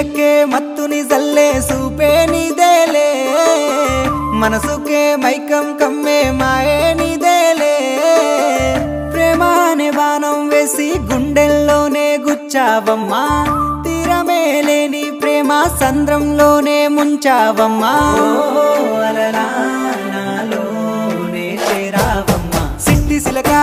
మత్తులెక్కే మత్తుని జల్లే సూపే నీదేలే మనసుకే మైకం కమ్మే మాయే నీదేలే ప్రేమ అనే బాణం వేసి గుండెల్లోనే గుచ్చావమ్మా తీరమే లేని ప్రేమ సంద్రంలోనే ముంచావమ్మా అలలా నాలోనే చేరావమ్మా సిట్టి సిలక